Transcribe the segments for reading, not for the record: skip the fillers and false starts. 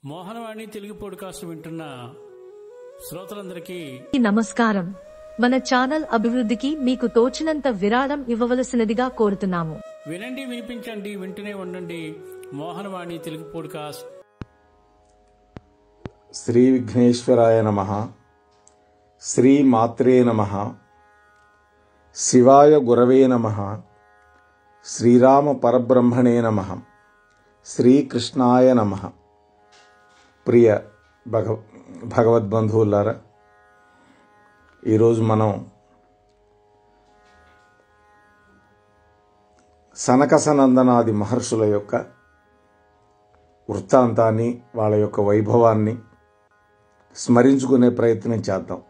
Mohanavani Telugu podcast వింటున్న శ్రోతలందరికీ నమస్కారం. మన ఛానల్ అభివృద్ధికి మీకు తోచినంత విరాళం ఇవ్వవలసినదిగా కోరుతున్నాము. వినండి, వినిపించండి, వింటూనే ఉండండి. మోహనవాణి తెలుగు పాడ్కాస్ట్. శ్రీ విఘ్నేశ్వరాయ నమః. శ్రీ మాత్రే నమః. శివాయ గురవే నమః. శ్రీరామ పరబ్రహ్మణే నమః. శ్రీకృష్ణాయ నమః. ప్రియ భగవద్బంధువులారా, ఈరోజు మనం సనకసనందనాది మహర్షుల యొక్క వృత్తాంతాన్ని, వాళ్ళ యొక్క వైభవాన్ని స్మరించుకునే ప్రయత్నం చేద్దాం.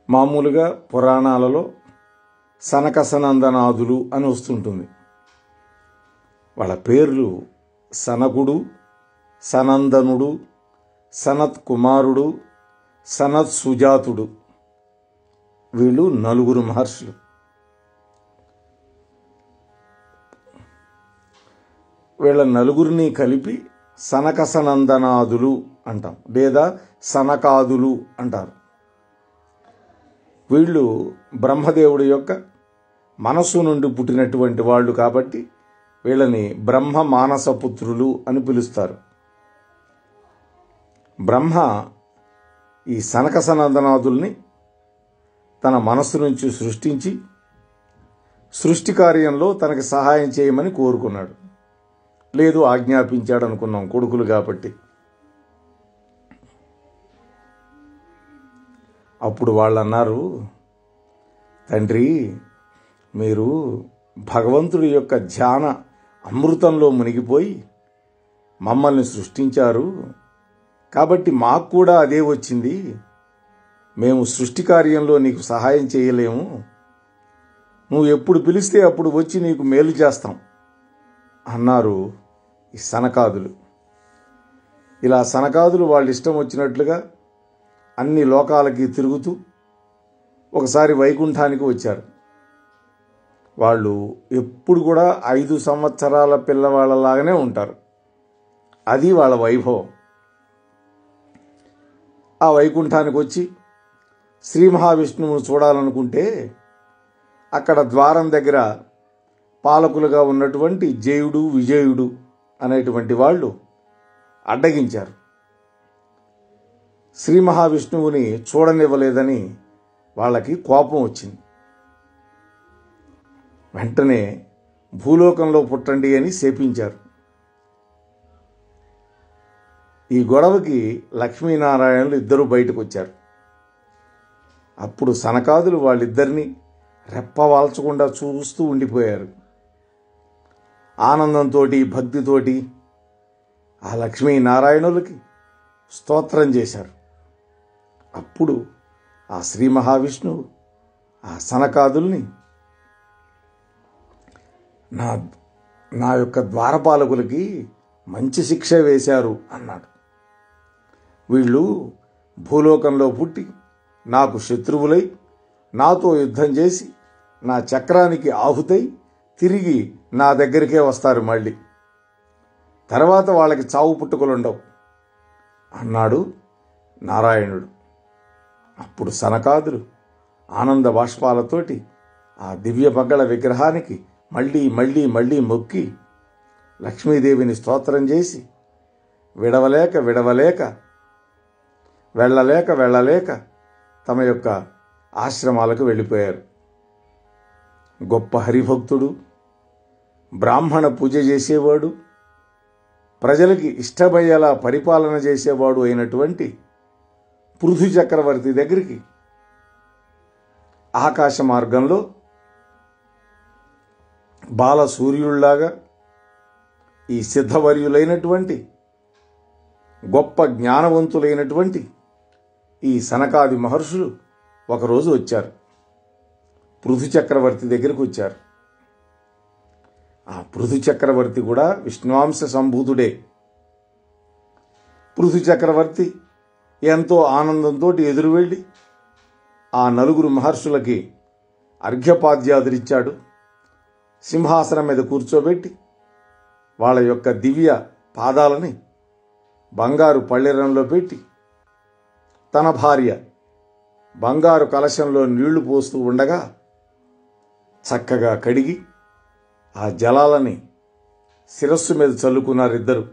మామూలుగా పురాణాలలో సనకసనందనాదులు అని వస్తుంటుంది. వాళ్ళ పేర్లు సనకుడు, సనందనుడు, సనత్ కుమారుడు, సనత్ సుజాతుడు. వీళ్ళు 4 మహర్షులు. వీళ్ళ 4 కలిపి సనకసనందనాదులు అంటాం, లేదా సనకాదులు అంటారు. వీళ్ళు బ్రహ్మదేవుడి యొక్క మనస్సు నుండి పుట్టినటువంటి వాళ్ళు కాబట్టి వీళ్ళని బ్రహ్మ మానసపుత్రులు అని పిలుస్తారు. బ్రహ్మ ఈ సనకసనందనాదుల్ని తన మనస్సు నుంచి సృష్టించి సృష్టి కార్యంలో తనకి సహాయం చేయమని కోరుకున్నాడు. లేదు, ఆజ్ఞాపించాడు అనుకున్నాం, కొడుకులు కాబట్టి. అప్పుడు వాళ్ళు అన్నారు, తండ్రి, మీరు భగవంతుడి యొక్క ధ్యాన అమృతంలో మునిగిపోయి మమ్మల్ని సృష్టించారు, కాబట్టి మాకు కూడా అదే వచ్చింది. మేము సృష్టి కార్యంలో నీకు సహాయం చేయలేము. నువ్వు ఎప్పుడు పిలిస్తే అప్పుడు వచ్చి నీకు మేలు చేస్తాం అన్నారు ఈ సనకాదులు. ఇలా సనకాదులు వాళ్ళ ఇష్టం వచ్చినట్లుగా అన్ని లోకాలకి తిరుగుతూ ఒకసారి వైకుంఠానికి వచ్చారు. వాళ్ళు ఎప్పుడు కూడా 5 సంవత్సరాల పిల్లవాళ్ళలాగానే ఉంటారు. అది వాళ్ళ వైభవం. ఆ వైకుంఠానికి వచ్చి శ్రీ మహావిష్ణువును చూడాలనుకుంటే అక్కడ ద్వారం దగ్గర పాలకులుగా ఉన్నటువంటి జయుడు, విజయుడు అనేటువంటి వాళ్ళు అడ్డగించారు. శ్రీ మహావిష్ణువుని చూడనివ్వలేదని వాళ్ళకి కోపం వచ్చింది. వెంటనే భూలోకంలో పుట్టండి అని శపించారు. ఈ గొడవకి లక్ష్మీనారాయణులు ఇద్దరు బయటకు వచ్చారు. అప్పుడు సనకాదులు వాళ్ళిద్దరినీ రెప్పవాల్చకుండా చూస్తూ ఉండిపోయారు. ఆనందంతో, భక్తితోటి ఆ లక్ష్మీనారాయణులకి స్తోత్రం చేశారు. అప్పుడు ఆ శ్రీ మహావిష్ణువు ఆ సనకాదుల్ని నా యొక్క ద్వారపాలకులకి మంచి శిక్ష వేశారు అన్నాడు. వీళ్ళు భూలోకంలో పుట్టి నాకు శత్రువులై నాతో యుద్ధం చేసి నా చక్రానికి ఆహుతై తిరిగి నా దగ్గరికే వస్తారు. మళ్ళీ తర్వాత వాళ్ళకి చావు పుట్టుకలుండవు అన్నాడు నారాయణుడు. అప్పుడు సనకాదులు ఆనంద బాష్పాలతోటి ఆ దివ్య పగ్గళ విగ్రహానికి మళ్ళీ మళ్ళీ మళ్ళీ మొక్కి లక్ష్మీదేవిని స్తోత్రం చేసి విడవలేక వెళ్ళలేక తమ యొక్క ఆశ్రమాలకు వెళ్ళిపోయారు. గొప్ప హరిభక్తుడు, బ్రాహ్మణ పూజ చేసేవాడు, ప్రజలకి ఇష్టమయ్యేలా పరిపాలన చేసేవాడు అయినటువంటి పృథు చక్రవర్తి దగ్గరికి ఆకాశ మార్గంలో బాల సూర్యుళ్లాగా ఈ సిద్ధవర్యులైనటువంటి గొప్ప జ్ఞానవంతులైనటువంటి ఈ సనకాది మహర్షులు ఒకరోజు వచ్చారు. పృథు చక్రవర్తి దగ్గరికి వచ్చారు. ఆ పృథు చక్రవర్తి కూడా విష్ణువాంశ సంభూతుడే. పృథు చక్రవర్తి ఎంతో ఆనందంతో ఎదురు వెళ్ళి ఆ 4 మహర్షులకి అర్ఘ్యపాద్యాదులిచ్చాడు. సింహాసనం మీద కూర్చోబెట్టి వాళ్ళ యొక్క దివ్య పాదాలని బంగారు పళ్ళెరంలో పెట్టి తన భార్య బంగారు కలశంలో నీళ్లు పోస్తూ ఉండగా చక్కగా కడిగి ఆ జలాలని శిరస్సు మీద చల్లుకున్నారిద్దరు.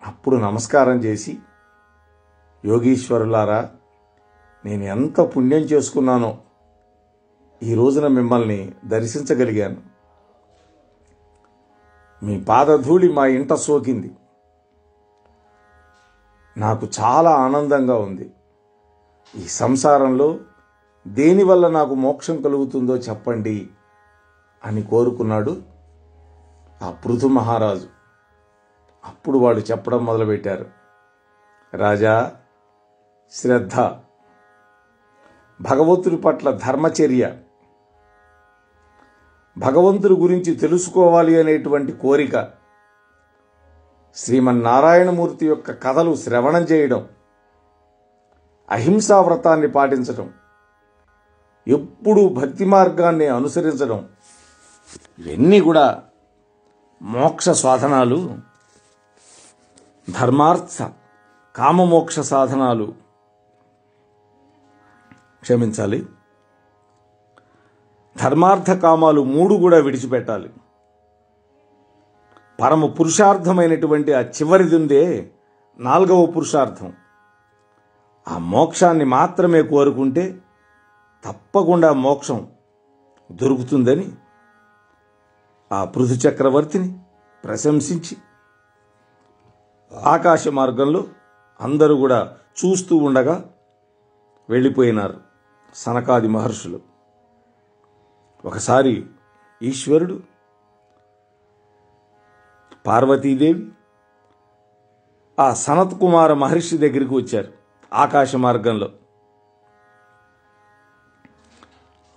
అప్పుడు నమస్కారం చేసి, యోగీశ్వరులారా, నేను ఎంత పుణ్యం చేసుకున్నానో ఈ రోజున మిమ్మల్ని దర్శించగలిగాను. మీ పాదధూళి మా ఇంట సోకింది. నాకు చాలా ఆనందంగా ఉంది. ఈ సంసారంలో దేనివల్ల నాకు మోక్షం కలుగుతుందో చెప్పండి అని కోరుకున్నాడు ఆ పృథు మహారాజు. అప్పుడు వాళ్ళు చెప్పడం మొదలుపెట్టారు. రాజా, శ్రద్ధ, భగవంతుడి పట్ల ధర్మచర్య, భగవంతుడి గురించి తెలుసుకోవాలి అనేటువంటి కోరిక, శ్రీమన్నారాయణమూర్తి యొక్క కథలు శ్రవణం చేయడం, అహింసా వ్రతాన్ని పాటించడం, ఎప్పుడూ భక్తి మార్గాన్ని అనుసరించడం, ఇవన్నీ కూడా మోక్ష సాధనాలు, ధర్మార్థ కామమోక్ష సాధనాలు. క్షమించాలి, ధర్మార్థ కామాలు 3 కూడా విడిచిపెట్టాలి. పరమ పురుషార్థమైనటువంటి ఆ చివరిది ఉందే, 4వ పురుషార్థం, ఆ మోక్షాన్ని మాత్రమే కోరుకుంటే తప్పకుండా మోక్షం దొరుకుతుందని ఆ పృథు చక్రవర్తిని ప్రశంసించి ఆకాశ మార్గంలో అందరూ కూడా చూస్తూ ఉండగా వెళ్ళిపోయినారు సనకాది మహర్షులు. ఒకసారి ఈశ్వరుడు, పార్వతీదేవి ఆ సనత్ కుమార మహర్షి దగ్గరికి వచ్చారు ఆకాశ మార్గంలో.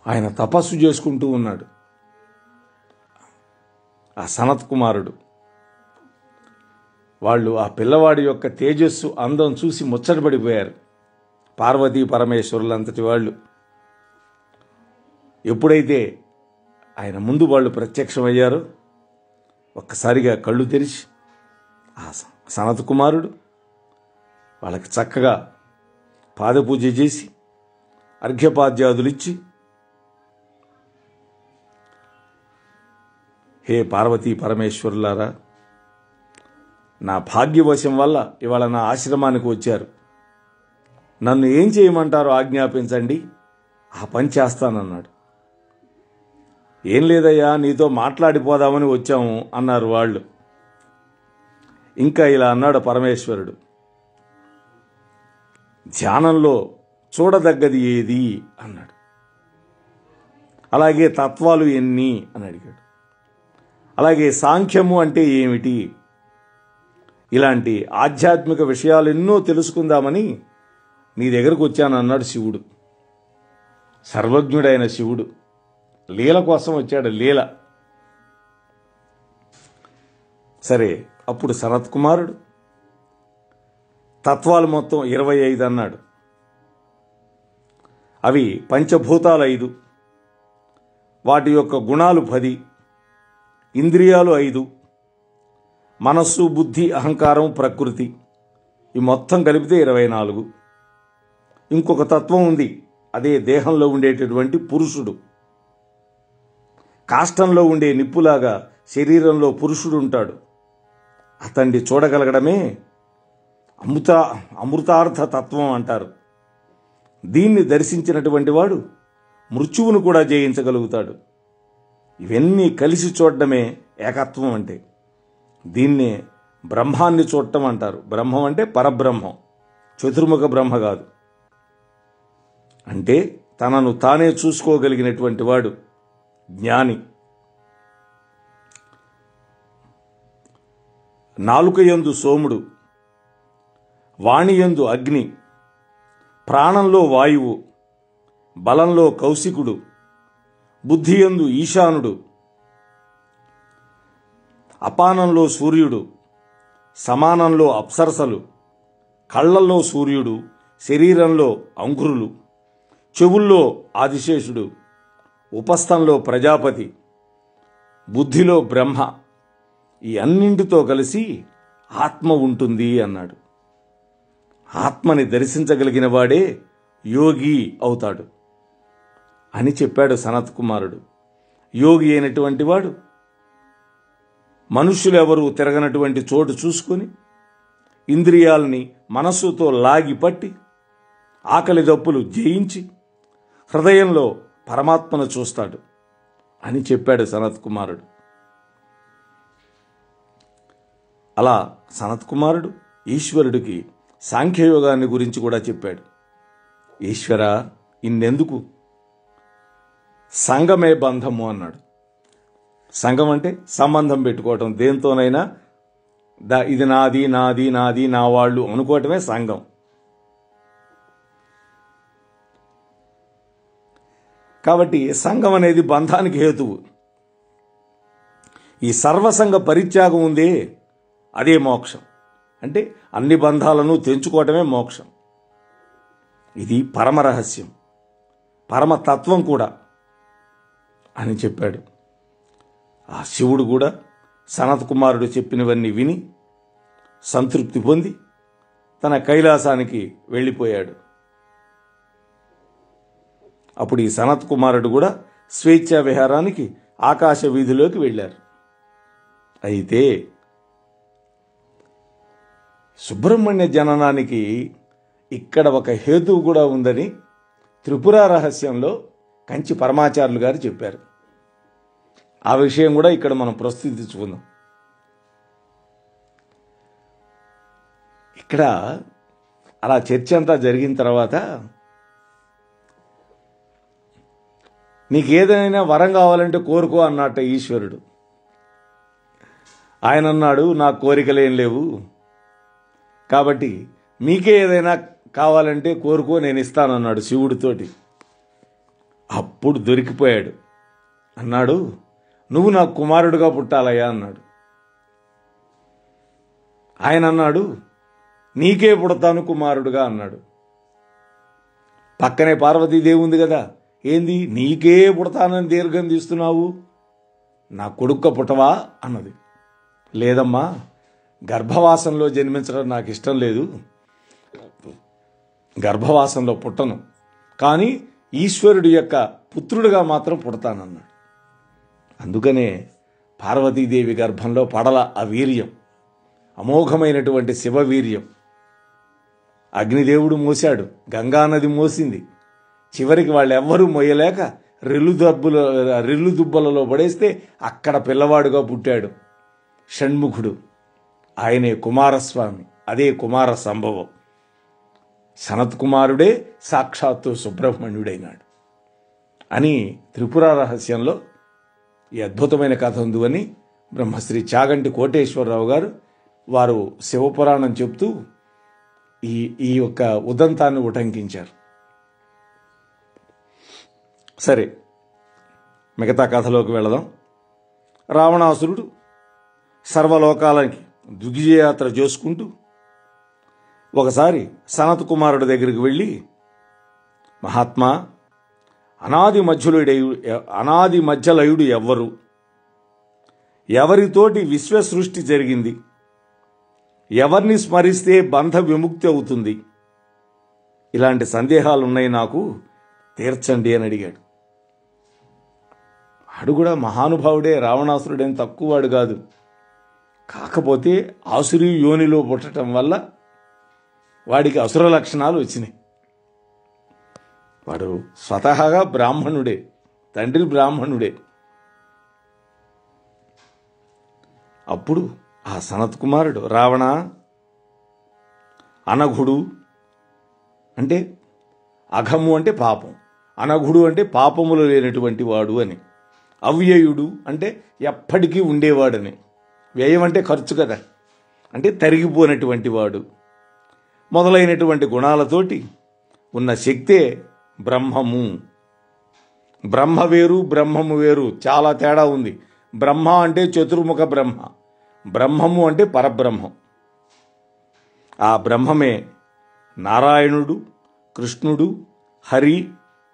ఆయన తపస్సు చేసుకుంటూ ఉన్నాడు. ఆ సనత్ కుమారుడు వాళ్ళు ఆ పిల్లవాడి యొక్క తేజస్సు, అందం చూసి ముచ్చటపడిపోయారు పార్వతీ పరమేశ్వరులంతటి వాళ్ళు. ఎప్పుడైతే ఆయన ముందు వాళ్ళు ప్రత్యక్షమయ్యారో ఒక్కసారిగా కళ్ళు తెరిచి ఆ సనత్ కుమారుడు వాళ్ళకి చక్కగా పాదపూజ చేసి అర్ఘ్యపాద్యాదులిచ్చి, హే పార్వతీ పరమేశ్వరులారా, నా భాగ్యవశం వల్ల ఇవాళ నా ఆశ్రమానికి వచ్చారు. నన్ను ఏం చేయమంటారో ఆజ్ఞాపించండి, ఆ పని చేస్తానన్నాడు. ఏం లేదయ్యా, నీతో మాట్లాడిపోదామని వచ్చాము అన్నారు వాళ్ళు. ఇంకా ఇలా అన్నాడు పరమేశ్వరుడు, ధ్యానంలో చూడదగ్గది ఏది అన్నాడు. అలాగే తత్వాలు ఎన్ని అని అడిగాడు. అలాగే సాంఖ్యము అంటే ఏమిటి, ఇలాంటి ఆధ్యాత్మిక విషయాలు ఎన్నో తెలుసుకుందామని నీ దగ్గరకు వచ్చానన్నాడు శివుడు. సర్వజ్ఞుడైన శివుడు లీల కోసం వచ్చాడు, లీల. సరే, అప్పుడు సనత్ కుమారుడు తత్వాలు మొత్తం 25 అన్నాడు. అవి పంచభూతాలు 5, వాటి యొక్క గుణాలు 10, ఇంద్రియాలు 5, మనస్సు, బుద్ధి, అహంకారం, ప్రకృతి, ఈ మొత్తం కలిపితే 24. ఇంకొక తత్వం ఉంది, అదే దేహంలో ఉండేటటువంటి పురుషుడు. కాష్టంలో ఉండే నిప్పులాగా శరీరంలో పురుషుడు ఉంటాడు. అతన్ని చూడగలగడమే అమృతార్థ తత్వం అంటారు. దీన్ని దర్శించినటువంటి వాడు మృత్యువును కూడా జయించగలుగుతాడు. ఇవన్నీ కలిసి చూడడమే ఏకత్వం అంటే. దీన్నే బ్రహ్మాన్ని చూడటం అంటారు. బ్రహ్మం అంటే పరబ్రహ్మం, చతుర్ముఖ బ్రహ్మ కాదు. అంటే తనను తానే చూసుకోగలిగినటువంటి వాడు జ్ఞాని. నాలుకయందు సోముడు, వాణియందు అగ్ని, ప్రాణంలో వాయువు, బలంలో కౌశికుడు, బుద్ధియందు ఈశానుడు, అపానంలో సూర్యుడు, సమానంలో అప్సరసలు, కళ్ళల్లో సూర్యుడు, శరీరంలో అంకురులు, చెవుల్లో ఆదిశేషుడు, ఉపస్థంలో ప్రజాపతి, బుద్ధిలో బ్రహ్మ, ఈ అన్నింటితో కలిసి ఆత్మ ఉంటుంది అన్నాడు. ఆత్మని దర్శించగలిగిన వాడే యోగి అవుతాడు అని చెప్పాడు సనత్ కుమారుడు. యోగి అయినటువంటి వాడు మనుష్యులెవరూ తిరగనటువంటి చోటు చూసుకొని ఇంద్రియాలని మనస్సుతో లాగిపట్టి ఆకలి దప్పులు జయించి హృదయంలో పరమాత్మను చూస్తాడు అని చెప్పాడు సనత్ కుమారుడు. అలా సనత్ కుమారుడు ఈశ్వరుడికి సాంఖ్యయోగాన్ని గురించి కూడా చెప్పాడు. ఈశ్వర, ఇన్నెందుకు? సంగమే బంధము అన్నాడు. సంఘం అంటే సంబంధం పెట్టుకోవటం, దేంతోనైనా ఇది నాది నాది నాది నా వాళ్ళు అనుకోవటమే సంఘం. కాబట్టి సంఘం అనేది బంధానికి హేతువు. ఈ సర్వసంగ పరిత్యాగం ఉందే అదే మోక్షం. అంటే అన్ని బంధాలను తెంచుకోవటమే మోక్షం. ఇది పరమ రహస్యం, పరమతత్వం కూడా అని చెప్పాడు. ఆ శివుడు కూడా సనత్ కుమారుడు చెప్పినవన్నీ విని సంతృప్తి పొంది తన కైలాసానికి వెళ్ళిపోయాడు. అప్పుడు ఈ సనత్ కుమారుడు కూడా స్వేచ్ఛా విహారానికి ఆకాశ వీధిలోకి వెళ్ళారు. అయితే సుబ్రహ్మణ్య జననానికి ఇక్కడ ఒక హేతువు కూడా ఉందని త్రిపుర రహస్యంలో కంచి పరమాచార్యులు గారు చెప్పారు. ఆ విషయం కూడా ఇక్కడ మనం ప్రస్తుతించుకుందాం. ఇక్కడ అలా చర్చ అంతా జరిగిన తర్వాత నీకు ఏదైనా వరం కావాలంటే కోరుకో అన్నట్ట ఈశ్వరుడు. ఆయన అన్నాడు, నా కోరికలేం లేవు, కాబట్టి మీకే ఏదైనా కావాలంటే కోరుకో, నేను ఇస్తానన్నాడు శివుడితోటి. అప్పుడు దొరికిపోయాడు. అన్నాడు, నువ్వు నాకు కుమారుడుగా పుట్టాలయ్యా అన్నాడు. ఆయన అన్నాడు, నీకే పుడతాను కుమారుడుగా అన్నాడు. పక్కనే పార్వతీదేవి ఉంది కదా, ఏంది నీకే పుడతానని దీర్ఘం తీస్తున్నావు, నా కొడుక్క పుట్టవా అన్నది. లేదమ్మా, గర్భవాసంలో జన్మించడం నాకు ఇష్టం లేదు, గర్భవాసంలో పుట్టను, కానీ ఈశ్వరుడి యొక్క పుత్రుడిగా మాత్రం పుడతానన్నాడు. అందుకనే పార్వతీదేవి గర్భంలో పడల ఆ వీర్యం, అమోఘమైనటువంటి శివవీర్యం. అగ్నిదేవుడు మోశాడు, గంగానది మోసింది. చివరికి వాళ్ళెవ్వరూ మోయలేక రెల్లు దుబ్బలలో పడేస్తే అక్కడ పిల్లవాడుగా పుట్టాడు షణ్ముఖుడు. ఆయనే కుమారస్వామి. అదే కుమార సంభవం. సనత్ కుమారుడే సాక్షాత్తు సుబ్రహ్మణ్యుడైనాడు అని త్రిపుర రహస్యంలో ఈ అద్భుతమైన కథ ఉంది అని బ్రహ్మశ్రీ చాగంటి కోటేశ్వరరావు గారు వారు శివపురాణం చెప్తూ ఈ యొక్క ఉదంతాన్ని ఉటంకించారు. సరే, మిగతా కథలోకి వెళదాం. రావణాసురుడు సర్వలోకాలకి దిగ్విజయయాత్ర చేసుకుంటూ ఒకసారి సనత్ కుమారుడి దగ్గరికి వెళ్ళి, మహాత్మా, అనాది మధ్యలయుడు ఎవ్వరు, ఎవరితోటి విశ్వసృష్టి జరిగింది, ఎవరిని స్మరిస్తే బంధ విముక్తి అవుతుంది, ఇలాంటి సందేహాలున్నాయి, నాకు తీర్చండి అని అడిగాడు. వాడు కూడా మహానుభావుడే, రావణాసురుడేం తక్కువవాడు కాదు. కాకపోతే ఆసురీ యోనిలో పుట్టడం వల్ల వాడికి అసుర లక్షణాలు వచ్చినాయి. వాడు స్వతహాగా బ్రాహ్మణుడే, తండ్రి బ్రాహ్మణుడే. అప్పుడు ఆ సనత్ కుమారుడు, రావణ, అనఘుడు అంటే అఘము అంటే పాపం, అనఘుడు అంటే పాపములు లేనటువంటి వాడు అని, అవ్యయుడు అంటే ఎప్పటికీ ఉండేవాడని, వ్యయం అంటే ఖర్చు కదా, అంటే తరిగిపోయినటువంటి వాడు మొదలైనటువంటి గుణాలతోటి ఉన్న శక్తే బ్రహ్మము. బ్రహ్మ వేరు, బ్రహ్మము వేరు, చాలా తేడా ఉంది. బ్రహ్మ అంటే చతుర్ముఖ బ్రహ్మ, బ్రహ్మము అంటే పరబ్రహ్మం. ఆ బ్రహ్మమే నారాయణుడు, కృష్ణుడు, హరి,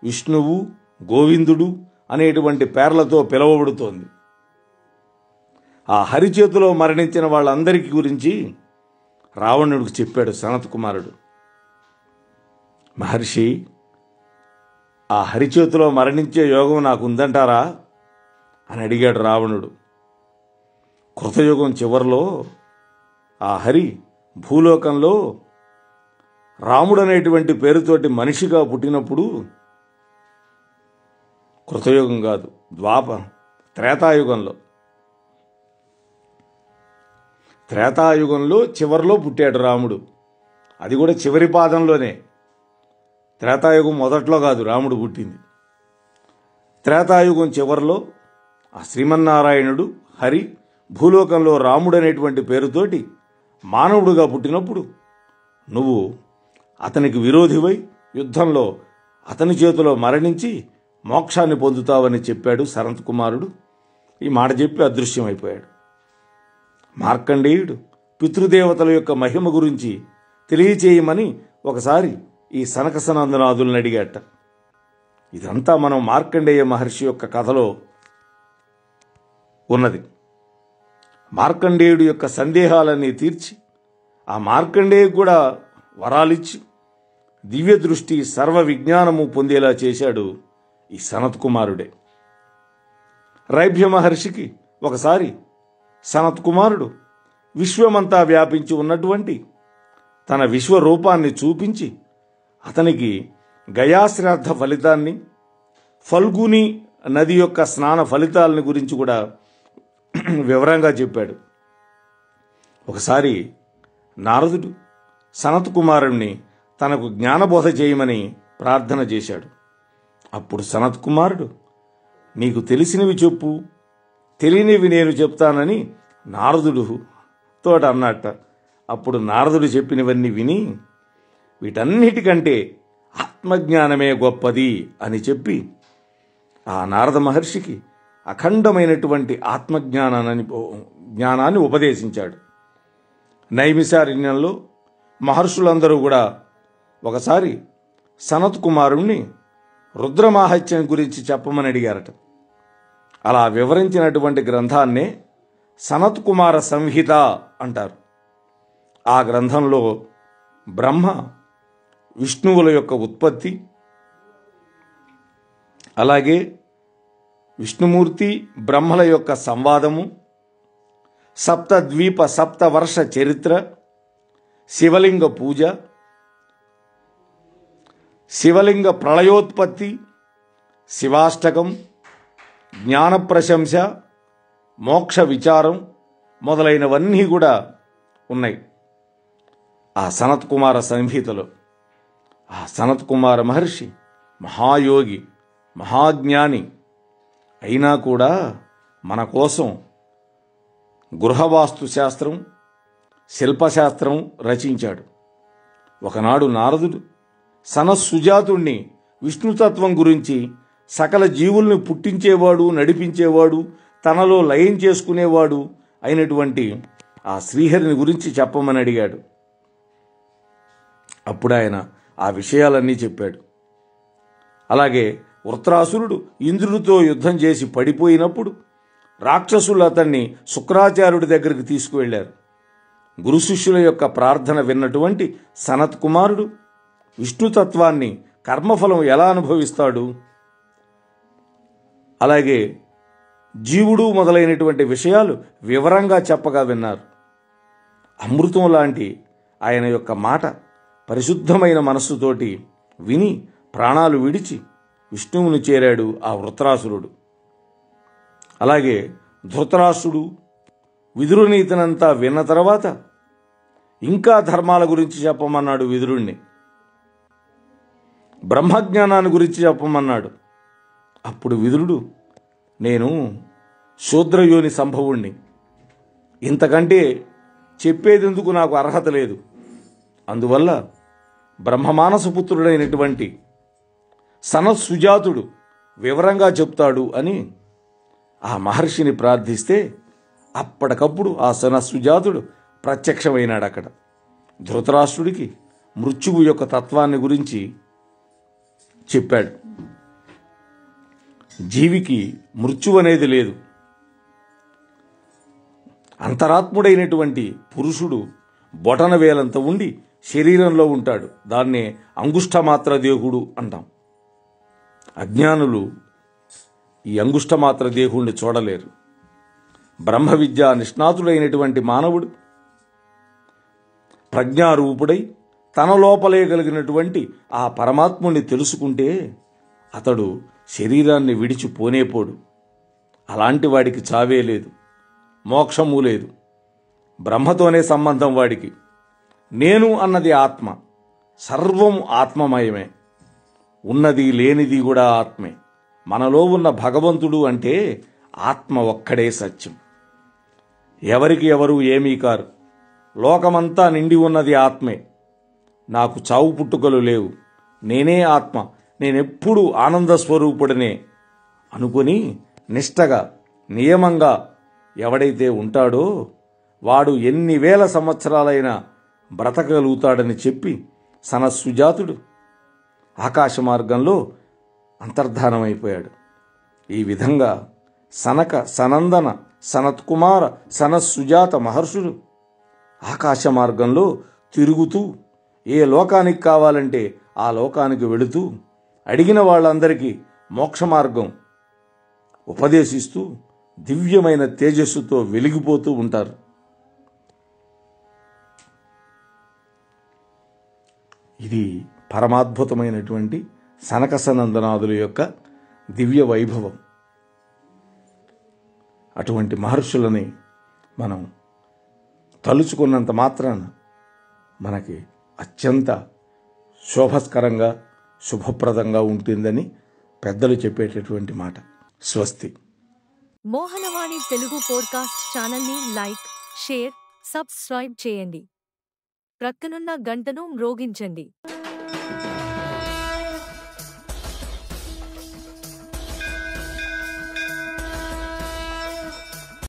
విష్ణువు, గోవిందుడు అనేటువంటి పేర్లతో పిలువబడుతోంది. ఆ హరి చేతిలో మరణించిన వాళ్ళందరికీ గురించి రావణుడికి చెప్పాడు సనత్ కుమారుడు. మహర్షి, ఆ హరి చేతిలో మరణించే యోగం నాకు ఉందంటారా అని అడిగాడు రావణుడు. కృతయుగం చివరిలో ఆ హరి భూలోకంలో రాముడు అనేటువంటి పేరుతోటి మనిషిగా పుట్టినప్పుడు, కృతయుగం కాదు, త్రేతాయుగంలో చివరిలో పుట్టాడు రాముడు. అది కూడా చివరి పాదంలోనే. త్రేతాయుగం మొదట్లో కాదు రాముడు పుట్టింది. త్రేతాయుగం చివరిలో ఆ శ్రీమన్నారాయణుడు హరి భూలోకంలో రాముడు అనేటువంటి పేరుతోటి మానవుడుగా పుట్టినప్పుడు నువ్వు అతనికి విరోధివై యుద్ధంలో అతని చేతిలో మరణించి మోక్షాన్ని పొందుతావని చెప్పాడు సనత్ కుమారుడు. ఈ మాట చెప్పి అదృశ్యమైపోయాడు. మార్కండేయుడు పితృదేవతల యొక్క మహిమ గురించి తెలియచేయమని ఒకసారి ఈ సనక సనందనాథులను అడిగాట. ఇదంతా మనం మార్కండేయ మహర్షి యొక్క కథలో ఉన్నది. మార్కండేయుడు యొక్క సందేహాలన్నీ తీర్చి ఆ మార్కండేయుకు కూడా వరాలిచ్చి దివ్య దృష్టి సర్వ విజ్ఞానము పొందేలా చేశాడు ఈ సనత్ కుమారుడే. రైభ్య మహర్షికి ఒకసారి సనత్ కుమారుడు విశ్వమంతా వ్యాపించి ఉన్నటువంటి తన విశ్వరూపాన్ని చూపించి అతనికి గయాశ్రాద్ధ ఫలితాన్ని, ఫల్గుని నది యొక్క స్నాన ఫలితాలని గురించి కూడా వివరంగా చెప్పాడు. ఒకసారి నారదుడు సనత్ కుమారుణ్ణి తనకు జ్ఞానబోధ చేయమని ప్రార్థన చేశాడు. అప్పుడు సనత్ కుమారుడు, నీకు తెలిసినవి చెప్పు, తెలియనివి నేను చెప్తానని నారదుడు తోట అన్నట్ట. అప్పుడు నారదుడు చెప్పినవన్నీ విని వీటన్నిటికంటే ఆత్మజ్ఞానమే గొప్పది అని చెప్పి ఆ నారద మహర్షికి అఖండమైనటువంటి జ్ఞానాన్ని ఉపదేశించాడు. నైమిషారణ్యంలో మహర్షులందరూ కూడా ఒకసారి సనత్ కుమారుణ్ణి రుద్రమాహత్యం గురించి చెప్పమని అడిగారట. అలా వివరించినటువంటి గ్రంథాన్నే సనత్ కుమార సంహిత అంటారు. ఆ గ్రంథంలో బ్రహ్మ విష్ణువుల యొక్క ఉత్పత్తి, అలాగే విష్ణుమూర్తి బ్రహ్మల యొక్క సంవాదము, సప్తద్వీప సప్తవర్ష చరిత్ర, శివలింగ పూజ, శివలింగ ప్రళయోత్పత్తి, శివాష్టకం, జ్ఞాన ప్రశంస, మోక్ష విచారం మొదలైనవన్నీ కూడా ఉన్నాయి ఆ సనత్ కుమార సంహితలో. ఆ సనత్ కుమార మహర్షి మహాయోగి, మహాజ్ఞాని అయినా కూడా మన కోసం గృహవాస్తు శాస్త్రం, శిల్పశాస్త్రం రచించాడు. ఒకనాడు నారదుడు సనత్సుజాతుణ్ణి విష్ణుతత్వం గురించి, సకల జీవుల్ని పుట్టించేవాడు, నడిపించేవాడు, తనలో లయం చేసుకునేవాడు అయినటువంటి ఆ శ్రీహరిని గురించి చెప్పమని అడిగాడు. అప్పుడు ఆయన ఆ విషయాలన్నీ చెప్పాడు. అలాగే వృత్రాసురుడు ఇంద్రుడితో యుద్ధం చేసి పడిపోయినప్పుడు రాక్షసులు అతన్ని శుక్రాచార్యుడి దగ్గరికి తీసుకువెళ్లారు. గురు శిష్యుల యొక్క ప్రార్థన విన్నటువంటి సనత్ కుమారుడు విష్ణుతత్వాన్ని, కర్మఫలం ఎలా అనుభవిస్తాడు, అలాగే జీవుడు మొదలైనటువంటి విషయాలు వివరంగా చెప్పగా విన్నారు. అమృతం లాంటి ఆయన యొక్క మాట పరిశుద్ధమైన మనస్సుతోటి విని ప్రాణాలు విడిచి విష్ణువుని చేరాడు ఆ వృత్రాసురుడు. అలాగే ధృతరాష్ట్రుడు విదురునీతినంతా విన్న తర్వాత ఇంకా ధర్మాల గురించి చెప్పమన్నాడు విదురుణ్ణి. బ్రహ్మజ్ఞానాన్ని గురించి చెప్పమన్నాడు. అప్పుడు విదురుడు, నేను శూద్రయోని సంభవుణ్ణి, ఇంతకంటే చెప్పేందుకు నాకు అర్హత లేదు, అందువల్ల బ్రహ్మమానసపుత్రుడైనటువంటి సనత్సుజాతుడు వివరంగా చెప్తాడు అని ఆ మహర్షిని ప్రార్థిస్తే అప్పటికప్పుడు ఆ సనత్సుజాతుడు ప్రత్యక్షమైనాడు అక్కడ. ధృతరాష్ట్రుడికి మృత్యువు యొక్క తత్వాన్ని గురించి చెప్పాడు. జీవికి మృత్యు అనేది లేదు, అంతరాత్ముడైనటువంటి పురుషుడు బొటన వేలంత ఉండి శరీరంలో ఉంటాడు. దాన్నే అంగుష్టమాత్ర దేహుడు అంటాం. అజ్ఞానులు ఈ అంగుష్టమాత్ర దేహుణ్ణి చూడలేరు. బ్రహ్మ విద్యా నిష్ణాతుడైనటువంటి మానవుడు ప్రజ్ఞారూపుడై తన లోపలే కలిగినటువంటి ఆ పరమాత్ముని తెలుసుకుంటే అతడు శరీరాన్ని విడిచి పోనేపోడు. అలాంటి వాడికి చావే లేదు, మోక్షము లేదు. బ్రహ్మతోనే సంబంధం వాడికి. నేను అన్నది ఆత్మ, సర్వం ఆత్మమయమే. ఉన్నది లేనిది కూడా ఆత్మే. మనలో ఉన్న భగవంతుడు అంటే ఆత్మ ఒక్కడే సత్యం. ఎవరికి ఎవరు ఏమీ కారు. లోకమంతా నిండి ఉన్నది ఆత్మే. నాకు చావు పుట్టుకలు లేవు, నేనే ఆత్మ, నేనెప్పుడూ ఆనంద స్వరూపుడనే అనుకొని నిష్టగా నియమంగా ఎవడైతే ఉంటాడో వాడు ఎన్ని వేల సంవత్సరాలైనా బ్రతకగలుగుతాడని చెప్పి సనత్సుజాతుడు ఆకాశ మార్గంలో అంతర్ధానమైపోయాడు. ఈ విధంగా సనక, సనందన, సనత్కుమార, సనత్సుజాత మహర్షులు ఆకాశ మార్గంలో తిరుగుతూ ఏ లోకానికి కావాలంటే ఆ లోకానికి వెళుతూ అడిగిన వాళ్ళందరికీ మోక్ష మార్గం ఉపదేశిస్తూ దివ్యమైన తేజస్సుతో వెలిగిపోతూ ఉంటారు. ఇది పరమాద్భుతమైనటువంటి సనక సనందనాదుల యొక్క దివ్య వైభవం. అటువంటి మహర్షులని మనం తలుచుకున్నంత మాత్రాన మనకి అత్యంత శోభస్కరంగా శుభప్రదంగా ఉంటుందని పెద్దలు చెప్పేటటువంటి మాట. స్వస్తి. మోహనవాణి తెలుగు పోడ్కాస్ట్ ఛానల్ని లైక్, షేర్, సబ్స్క్రైబ్ చేయండి. ప్రక్కనున్న గంటను మ్రోగించండి.